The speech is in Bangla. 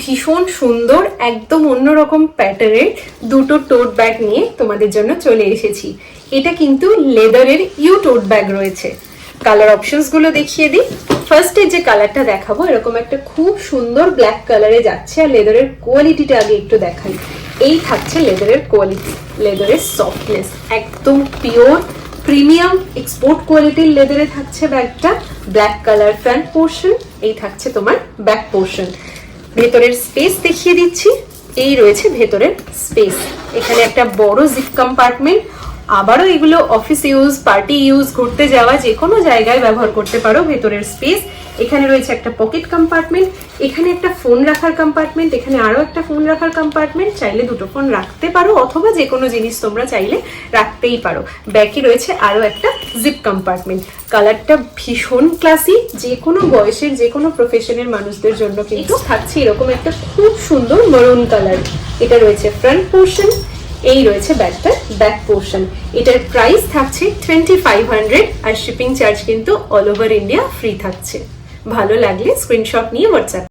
ভীষণ সুন্দর একদম অন্যরকম প্যাটার্নের দুটো টোট ব্যাগ নিয়ে তোমাদের জন্য চলে এসেছি। এটা কিন্তু লেদারের ইউ টোট ব্যাগ রয়েছে। কালার অপশনস গুলো দেখিয়ে দিই। ফার্স্টে যে কালারটা দেখাবো এরকম একটা খুব সুন্দর ব্ল্যাক কালারে যাচ্ছে। আর লেদারের কোয়ালিটিটা আগে একটু দেখাই। এই থাকছে লেদারের কোয়ালিটি, লেদারের সফটনেস, একদম পিওর প্রিমিয়াম এক্সপোর্ট কোয়ালিটির লেদারে থাকছে ব্যাগটা। ব্ল্যাক কালার ফ্রন্ট পোর্শন, এই থাকছে তোমার ব্যাক পোর্শন। ভেতরের স্পেস দেখিয়ে দিচ্ছি। এই রয়েছে ভেতরের স্পেস, এখানে একটা বড় জিপ কম্পার্টমেন্ট। আবারও এগুলো অফিস ইউজ, পার্টি ইউজ, ঘুরতে যাওয়া যে কোনো জায়গায় ব্যবহার করতে পারো। ভেতরের স্পেস, এখানে রয়েছে একটা পকেট কম্পার্টমেন্ট, এখানে একটা ফোন রাখার কম্পার্টমেন্ট, এখানে আরো একটা ফোন রাখার কম্পার্টমেন্ট। চাইলে দুটো ফোন রাখতে পারো অথবা যে কোনো জিনিস তোমরা চাইলে রাখতেই পারো। ব্যাকে রয়েছে আরো একটা জিপ কম্পার্টমেন্ট। কালারটা ভীষণ ক্লাসি, যে কোনো বয়সের যে কোনো প্রফেশনের মানুষদের জন্য কিন্তু থাকছে এরকম একটা খুব সুন্দর মেরুন কালার। এটা রয়েছে ফ্রন্ট পোর্শন, এই রয়েছে ব্যাগটার ব্যাক পোর্শন। এটার প্রাইস থাকছে 2500 আর শিপিং চার্জ কিন্তু অল ওভার ইন্ডিয়া ফ্রি থাকছে। ভালো লাগলে স্ক্রিনশট নিয়ে হোয়াটসঅ্যাপ